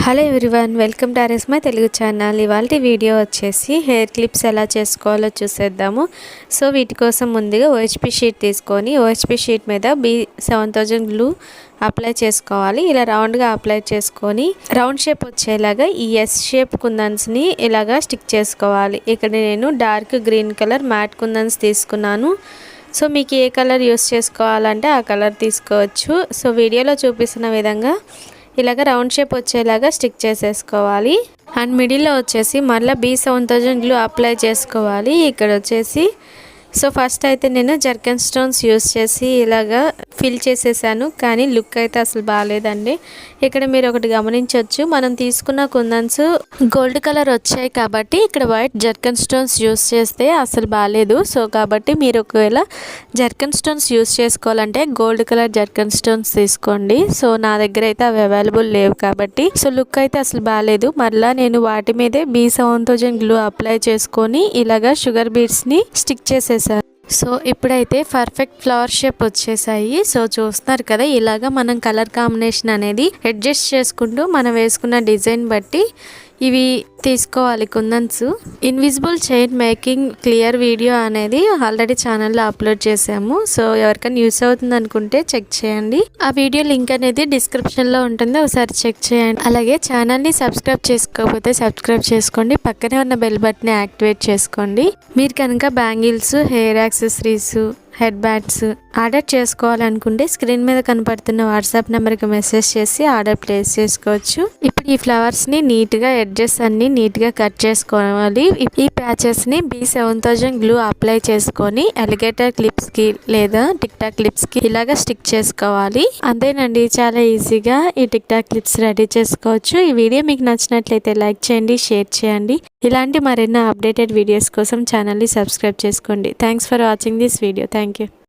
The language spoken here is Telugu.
Hello everyone, welcome to RS my Telugu channel. ఇవాళ వీడియో వచ్చేసి హెయిర్ క్లిప్స్ ఎలా చేసుకోవాలో చూసేద్దాము. సో వీటి కోసం ముందుగా ఓహెచ్పి షీట్ తీసుకొని ఓహెచ్పి షీట్ మీద B7000 గ్లూ అప్లై చేసుకోవాలి. ఇలా రౌండ్గా అప్లై చేసుకొని రౌండ్ షేప్ వచ్చేలాగా ఈ ఎస్ షేప్ కుందన్స్ని ఇలాగా స్టిక్ చేసుకోవాలి. ఇక్కడ నేను డార్క్ గ్రీన్ కలర్ మ్యాట్ కుందన్స్ తీసుకున్నాను. సో మీకు ఏ కలర్ యూస్ చేసుకోవాలంటే ఆ కలర్ తీసుకోవచ్చు. సో వీడియోలో చూపిస్తున్న విధంగా ఇలాగ రౌండ్ షేప్ వచ్చేలాగా స్టిక్ చేసేసుకోవాలి. అండ్ మిడిల్లో వచ్చేసి మళ్ళీ B7000 గ్లూ అప్లై చేసుకోవాలి. ఇక్కడ వచ్చేసి సో ఫస్ట్ అయితే నేను జర్కన్ స్టోన్స్ యూస్ చేసి ఇలాగా ఫిల్ చేసేసాను, కానీ లుక్ అయితే అసలు బాగాలేదండి. ఇక్కడ మీరు ఒకటి గమనించవచ్చు, మనం తీసుకున్న కుందన్స్ గోల్డ్ కలర్ వచ్చాయి కాబట్టి ఇక్కడ వైట్ జర్కన్ స్టోన్స్ యూస్ చేస్తే అసలు బాగాలేదు. సో కాబట్టి మీరు ఒకవేళ జర్కన్ స్టోన్స్ యూస్ చేసుకోవాలంటే గోల్డ్ కలర్ జర్కన్ స్టోన్స్ తీసుకోండి. సో నా దగ్గర అయితే అవి అవైలబుల్ లేవు కాబట్టి సో లుక్ అయితే అసలు బాగాలేదు. మళ్ళీ నేను వాటి మీదే B7000 గ్లూ అప్లై చేసుకొని ఇలాగా షుగర్ బీడ్స్ని స్టిక్ చేసేసాను. సో ఇప్పుడైతే పర్ఫెక్ట్ ఫ్లవర్ షేప్ వచ్చేసాయి. సో చూస్తున్నారు కదా, ఇలాగా మనం కలర్ కాంబినేషన్ అనేది అడ్జస్ట్ చేసుకుంటూ మనం వేసుకున్న డిజైన్ బట్టి ఇవి తీసుకోవాలి kundans. Invisible chain making clear video అనేది ఆల్రెడీ ఛానల్లో అప్లోడ్ చేసాము. సో ఎవరికైనా యూస్ అవుతుంది అనుకుంటే చెక్ చేయండి. ఆ వీడియో లింక్ అనేది డిస్క్రిప్షన్లో ఉంటుంది, ఒకసారి చెక్ చేయండి. అలాగే ఛానల్ని సబ్స్క్రైబ్ చేసుకోకపోతే సబ్స్క్రైబ్ చేసుకోండి, పక్కనే ఉన్న బెల్ బటన్ యాక్టివేట్ చేసుకోండి. మీరు కనుక bangles, hair accessories, head bands order చేసుకోవాలనుకుంటే స్క్రీన్ మీద కనపడుతున్న వాట్సాప్ నెంబర్కి మెసేజ్ చేసి ఆర్డర్ ప్లేస్ చేసుకోవచ్చు. ఇప్పుడు ఈ ఫ్లవర్స్ని నీట్గా ఎడ్జెస్ అన్ని నీట్గా కట్ చేసుకోవాలి. ఈ ప్యాచెస్ని B7000 గ్లూ అప్లై చేసుకొని అలిగేటర్ క్లిప్స్కి లేదా టిక్ టాక్ క్లిప్స్కి ఇలాగా స్టిక్ చేసుకోవాలి. అంతేనండి, చాలా ఈజీగా ఈ టిక్ టాక్ క్లిప్స్ రెడీ చేసుకోవచ్చు. ఈ వీడియో మీకు నచ్చినట్లయితే లైక్ చేయండి, షేర్ చేయండి. ఇలాంటి మరెన్నో అప్డేటెడ్ వీడియోస్ కోసం ఛానల్ని సబ్స్క్రైబ్ చేసుకోండి. Thanks for watching this video. Thank you.